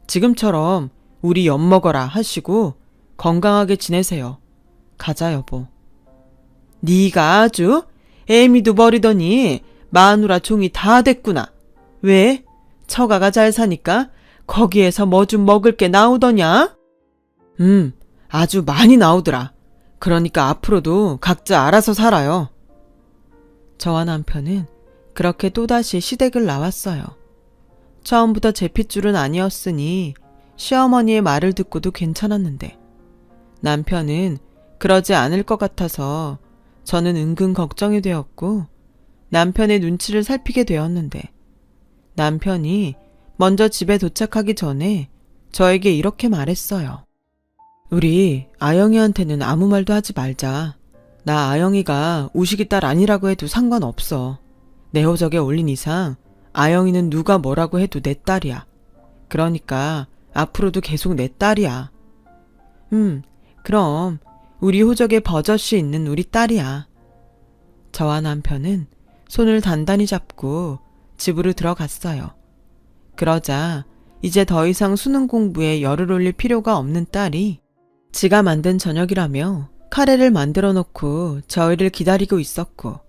지금처럼 우리 엿먹어라 하시고 건강하게 지내세요. 가자 여보. 네가 아주 애미도 버리더니 마누라 종이 다 됐구나. 왜? 처가가 잘 사니까 거기에서 뭐 좀 먹을 게 나오더냐? 아주 많이 나오더라. 그러니까 앞으로도 각자 알아서 살아요. 저와 남편은 그렇게 또다시 시댁을 나왔어요. 처음부터 제 핏줄은 아니었으니 시어머니의 말을 듣고도 괜찮았는데 남편은 그러지 않을 것 같아서 저는 은근 걱정이 되었고 남편의 눈치를 살피게 되었는데 남편이 먼저 집에 도착하기 전에 저에게 이렇게 말했어요. 우리 아영이한테는 아무 말도 하지 말자. 나 아영이가 우식이 딸 아니라고 해도 상관없어. 내 호적에 올린 이상 아영이는 누가 뭐라고 해도 내 딸이야. 그러니까 앞으로도 계속 내 딸이야. 그럼 우리 호적에 버젓이 있는 우리 딸이야. 저와 남편은 손을 단단히 잡고 집으로 들어갔어요. 그러자 이제 더 이상 수능 공부에 열을 올릴 필요가 없는 딸이 지가 만든 저녁이라며 카레를 만들어 놓고 저희를 기다리고 있었고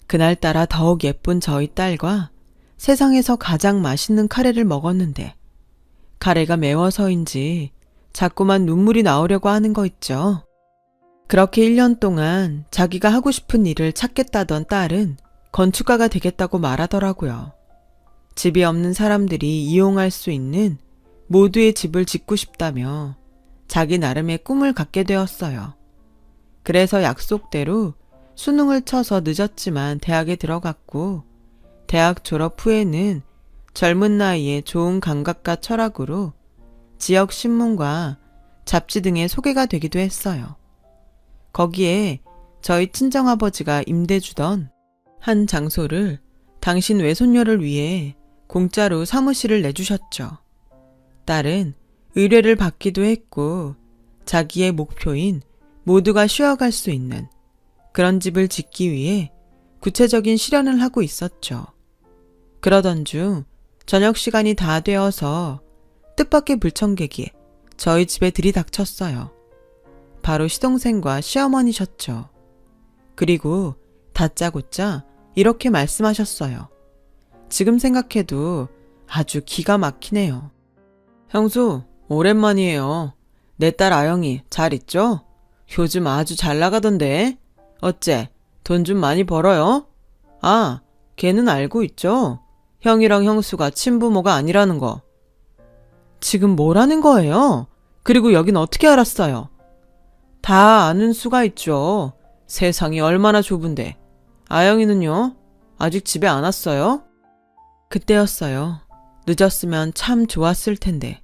그날따라 더욱 예쁜 저희 딸과 세상에서 가장 맛있는 카레를 먹었는데 카레가 매워서인지 자꾸만 눈물이 나오려고 하는 거 있죠. 그렇게 1년 동안 자기가 하고 싶은 일을 찾겠다던 딸은 건축가가 되겠다고 말하더라고요. 집이 없는 사람들이 이용할 수 있는 모두의 집을 짓고 싶다며 자기 나름의 꿈을 갖게 되었어요. 그래서 약속대로 수능을 쳐서 늦었지만 대학에 들어갔고 대학 졸업 후에는 젊은 나이에 좋은 감각과 철학으로 지역 신문과 잡지 등에 소개가 되기도 했어요. 거기에 저희 친정아버지가 임대 주던 한 장소를 당신 외손녀를 위해 공짜로 사무실을 내주셨죠. 딸은 의뢰를 받기도 했고 자기의 목표인 모두가 쉬어갈 수 있는 그런 집을 짓기 위해 구체적인 실현을 하고 있었죠. 그러던 중 저녁 시간이 다 되어서 뜻밖의 불청객이 저희 집에 들이닥쳤어요. 바로 시동생과 시어머니셨죠. 그리고 다짜고짜 이렇게 말씀하셨어요. 지금 생각해도 아주 기가 막히네요. 형수, 오랜만이에요. 내 딸 아영이 잘 있죠? 요즘 아주 잘 나가던데. 어째, 돈 좀 많이 벌어요? 아, 걔는 알고 있죠? 형이랑 형수가 친부모가 아니라는 거. 지금 뭐라는 거예요? 그리고 여긴 어떻게 알았어요? 다 아는 수가 있죠. 세상이 얼마나 좁은데. 아영이는요? 아직 집에 안 왔어요? 그때였어요. 늦었으면 참 좋았을 텐데.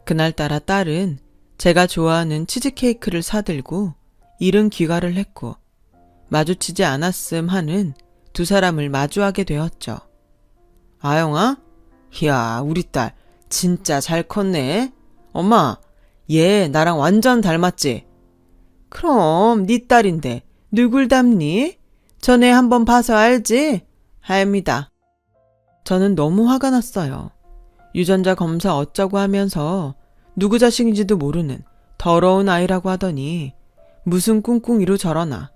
그날따라 딸은 제가 좋아하는 치즈케이크를 사들고 이른 귀가를 했고 마주치지 않았음 하는 두 사람을 마주하게 되었죠. 아영아? 이야, 우리 딸 진짜 잘 컸네. 엄마, 얘 나랑 완전 닮았지? 그럼 네 딸인데 누굴 닮니? 전에 한번 봐서 알지? 할미다. 저는 너무 화가 났어요. 유전자 검사 어쩌고 하면서 누구 자식인지도 모르는 더러운 아이라고 하더니 무슨 꿍꿍이로 저러나.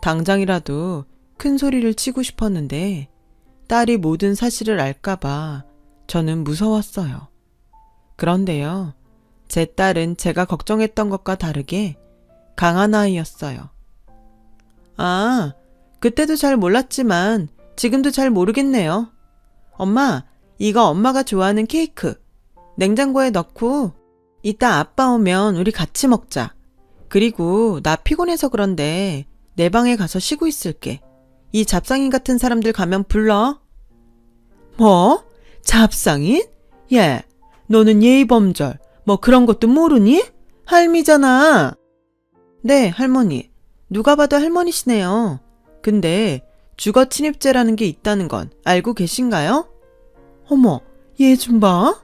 당장이라도 큰 소리를 치고 싶었는데 딸이 모든 사실을 알까봐 저는 무서웠어요. 그런데요, 제 딸은 제가 걱정했던 것과 다르게 강한 아이였어요. 아, 그때도 잘 몰랐지만 지금도 잘 모르겠네요. 엄마, 이거 엄마가 좋아하는 케이크. 냉장고에 넣고 이따 아빠 오면 우리 같이 먹자. 그리고 나 피곤해서 그런데 내 방에 가서 쉬고 있을게. 이 잡상인 같은 사람들 가면 불러. 뭐? 잡상인? 얘, 너는 예의범절 뭐 그런 것도 모르니? 할미잖아. 네, 할머니. 누가 봐도 할머니시네요. 근데 주거 침입죄라는 게 있다는 건 알고 계신가요? 어머, 얘 좀 봐.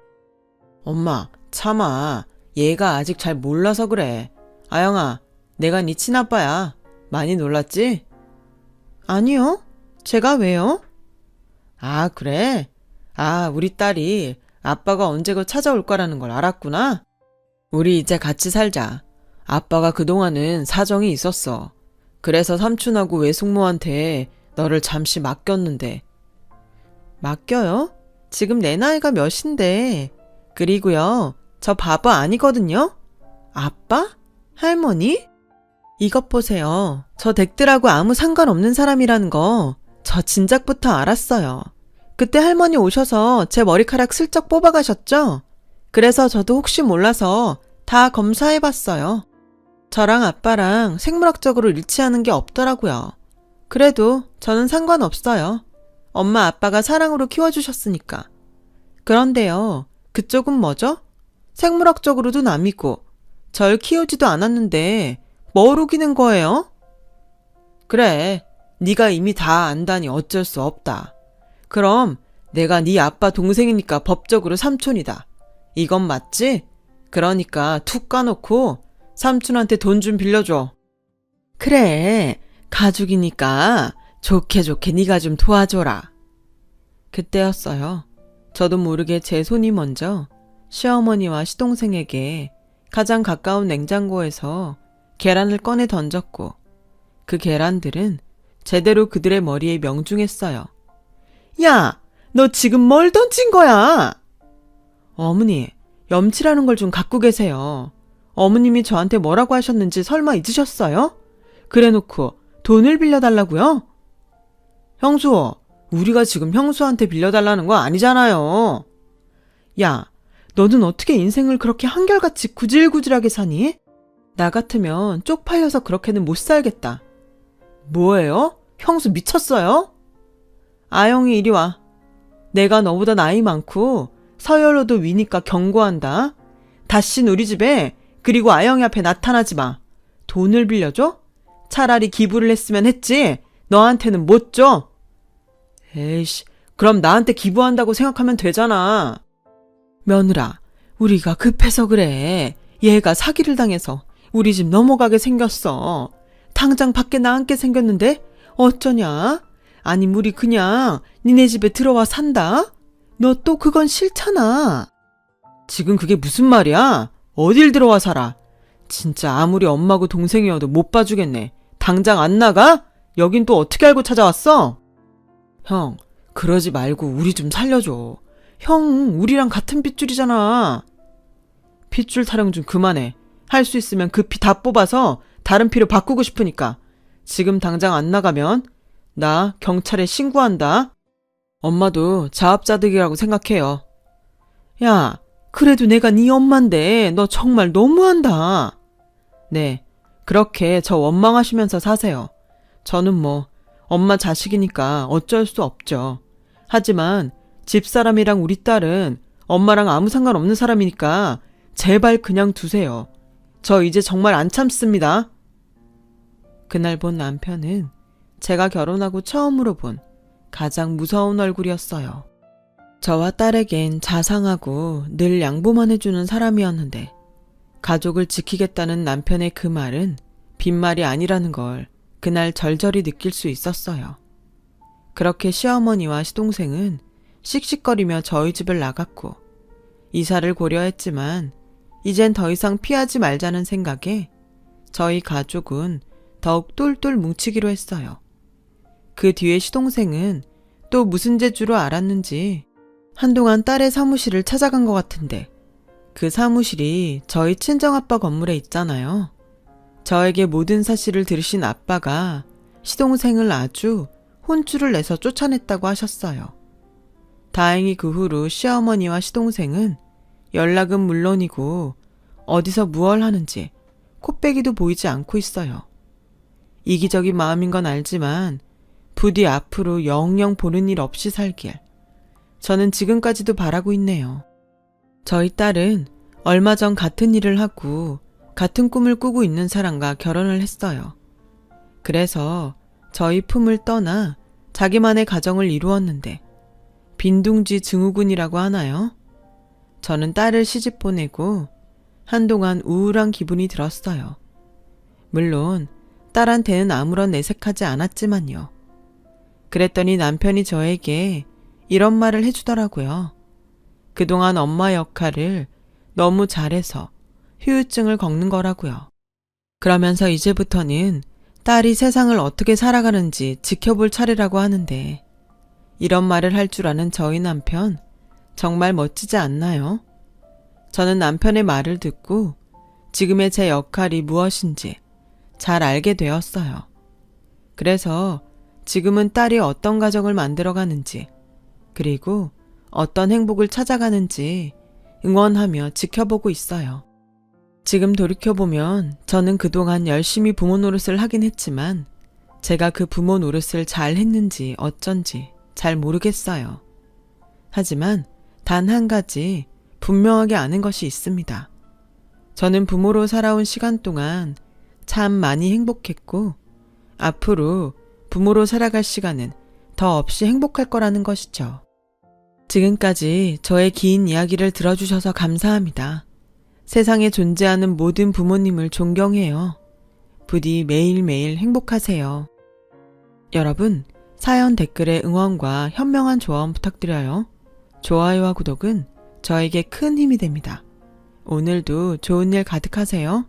엄마, 참아. 얘가 아직 잘 몰라서 그래. 아영아, 내가 네 친아빠야. 많이 놀랐지? 아니요. 제가 왜요? 아, 그래? 아, 우리 딸이 아빠가 언제고 찾아올 거라는 걸 알았구나? 우리 이제 같이 살자. 아빠가 그동안은 사정이 있었어. 그래서 삼촌하고 외숙모한테 너를 잠시 맡겼는데. 맡겨요? 지금 내 나이가 몇인데. 그리고요, 저 바보 아니거든요? 아빠? 할머니? 이것 보세요. 저 댁들하고 아무 상관없는 사람이라는 거 저 진작부터 알았어요. 그때 할머니 오셔서 제 머리카락 슬쩍 뽑아가셨죠? 그래서 저도 혹시 몰라서 다 검사해봤어요. 저랑 아빠랑 생물학적으로 일치하는 게 없더라고요. 그래도 저는 상관없어요. 엄마 아빠가 사랑으로 키워주셨으니까. 그런데요, 그쪽은 뭐죠? 생물학적으로도 남이고 절 키우지도 않았는데 뭘 우기는 거예요? 그래, 네가 이미 다 안다니 어쩔 수 없다. 그럼 내가 네 아빠 동생이니까 법적으로 삼촌이다. 이건 맞지? 그러니까 툭 까놓고 삼촌한테 돈 좀 빌려줘. 그래, 가족이니까 좋게 좋게 네가 좀 도와줘라. 그때였어요. 저도 모르게 제 손이 먼저 시어머니와 시동생에게 가장 가까운 냉장고에서 계란을 꺼내 던졌고 그 계란들은 제대로 그들의 머리에 명중했어요. 야, 너 지금 뭘 던진 거야? 어머니, 염치라는 걸 좀 갖고 계세요. 어머님이 저한테 뭐라고 하셨는지 설마 잊으셨어요? 그래놓고 돈을 빌려달라고요? 형수, 우리가 지금 형수한테 빌려달라는 거 아니잖아요. 야, 너는 어떻게 인생을 그렇게 한결같이 구질구질하게 사니? 나 같으면 쪽팔려서 그렇게는 못 살겠다. 뭐예요? 형수 미쳤어요? 아영이 이리 와. 내가 너보다 나이 많고 서열로도 위니까 경고한다. 다시 우리 집에 그리고 아영이 앞에 나타나지 마. 돈을 빌려줘? 차라리 기부를 했으면 했지. 너한테는 못 줘. 에이씨, 그럼 나한테 기부한다고 생각하면 되잖아. 며느라, 우리가 급해서 그래. 얘가 사기를 당해서 우리 집 넘어가게 생겼어. 당장 밖에 나앉게 생겼는데 어쩌냐? 아니 우리 그냥 니네 집에 들어와 산다? 너 또 그건 싫잖아. 지금 그게 무슨 말이야? 어딜 들어와 살아? 진짜 아무리 엄마고 동생이어도 못 봐주겠네. 당장 안 나가? 여긴 또 어떻게 알고 찾아왔어? 형, 그러지 말고 우리 좀 살려줘. 형, 우리랑 같은 핏줄이잖아. 핏줄 타령 좀 그만해. 할 수 있으면 그 피 다 뽑아서 다른 피로 바꾸고 싶으니까. 지금 당장 안 나가면 나 경찰에 신고한다. 엄마도 자업자득이라고 생각해요. 야, 그래도 내가 네 엄마인데 너 정말 너무한다. 네, 그렇게 저 원망하시면서 사세요. 저는 뭐 엄마 자식이니까 어쩔 수 없죠. 하지만 집사람이랑 우리 딸은 엄마랑 아무 상관없는 사람이니까 제발 그냥 두세요. 저 이제 정말 안 참습니다. 그날 본 남편은 제가 결혼하고 처음으로 본 가장 무서운 얼굴이었어요. 저와 딸에겐 자상하고 늘 양보만 해주는 사람이었는데 가족을 지키겠다는 남편의 그 말은 빈말이 아니라는 걸 그날 절절히 느낄 수 있었어요. 그렇게 시어머니와 시동생은 씩씩거리며 저희 집을 나갔고 이사를 고려했지만 이젠 더 이상 피하지 말자는 생각에 저희 가족은 더욱 똘똘 뭉치기로 했어요. 그 뒤에 시동생은 또 무슨 재주로 알았는지 한동안 딸의 사무실을 찾아간 것 같은데 그 사무실이 저희 친정아빠 건물에 있잖아요. 저에게 모든 사실을 들으신 아빠가 시동생을 아주 혼쭐을 내서 쫓아냈다고 하셨어요. 다행히 그 후로 시어머니와 시동생은 연락은 물론이고 어디서 무얼 하는지 코빼기도 보이지 않고 있어요. 이기적인 마음인 건 알지만 부디 앞으로 영영 보는 일 없이 살길 저는 지금까지도 바라고 있네요. 저희 딸은 얼마 전 같은 일을 하고 같은 꿈을 꾸고 있는 사람과 결혼을 했어요. 그래서 저희 품을 떠나 자기만의 가정을 이루었는데 빈둥지 증후군이라고 하나요? 저는 딸을 시집 보내고 한동안 우울한 기분이 들었어요. 물론 딸한테는 아무런 내색하지 않았지만요. 그랬더니 남편이 저에게 이런 말을 해주더라고요. 그동안 엄마 역할을 너무 잘해서 후유증을 겪는 거라고요. 그러면서 이제부터는 딸이 세상을 어떻게 살아가는지 지켜볼 차례라고 하는데 이런 말을 할 줄 아는 저희 남편 정말 멋지지 않나요? 저는 남편의 말을 듣고 지금의 제 역할이 무엇인지 잘 알게 되었어요. 그래서 지금은 딸이 어떤 가정을 만들어가는지 그리고 어떤 행복을 찾아가는지 응원하며 지켜보고 있어요. 지금 돌이켜보면 저는 그동안 열심히 부모 노릇을 하긴 했지만 제가 그 부모 노릇을 잘 했는지 어쩐지 잘 모르겠어요. 하지만 단 한 가지 분명하게 아는 것이 있습니다. 저는 부모로 살아온 시간 동안 참 많이 행복했고 앞으로 부모로 살아갈 시간은 더 없이 행복할 거라는 것이죠. 지금까지 저의 긴 이야기를 들어주셔서 감사합니다. 세상에 존재하는 모든 부모님을 존경해요. 부디 매일매일 행복하세요. 여러분, 사연 댓글에 응원과 현명한 조언 부탁드려요. 좋아요와 구독은 저에게 큰 힘이 됩니다. 오늘도 좋은 일 가득하세요.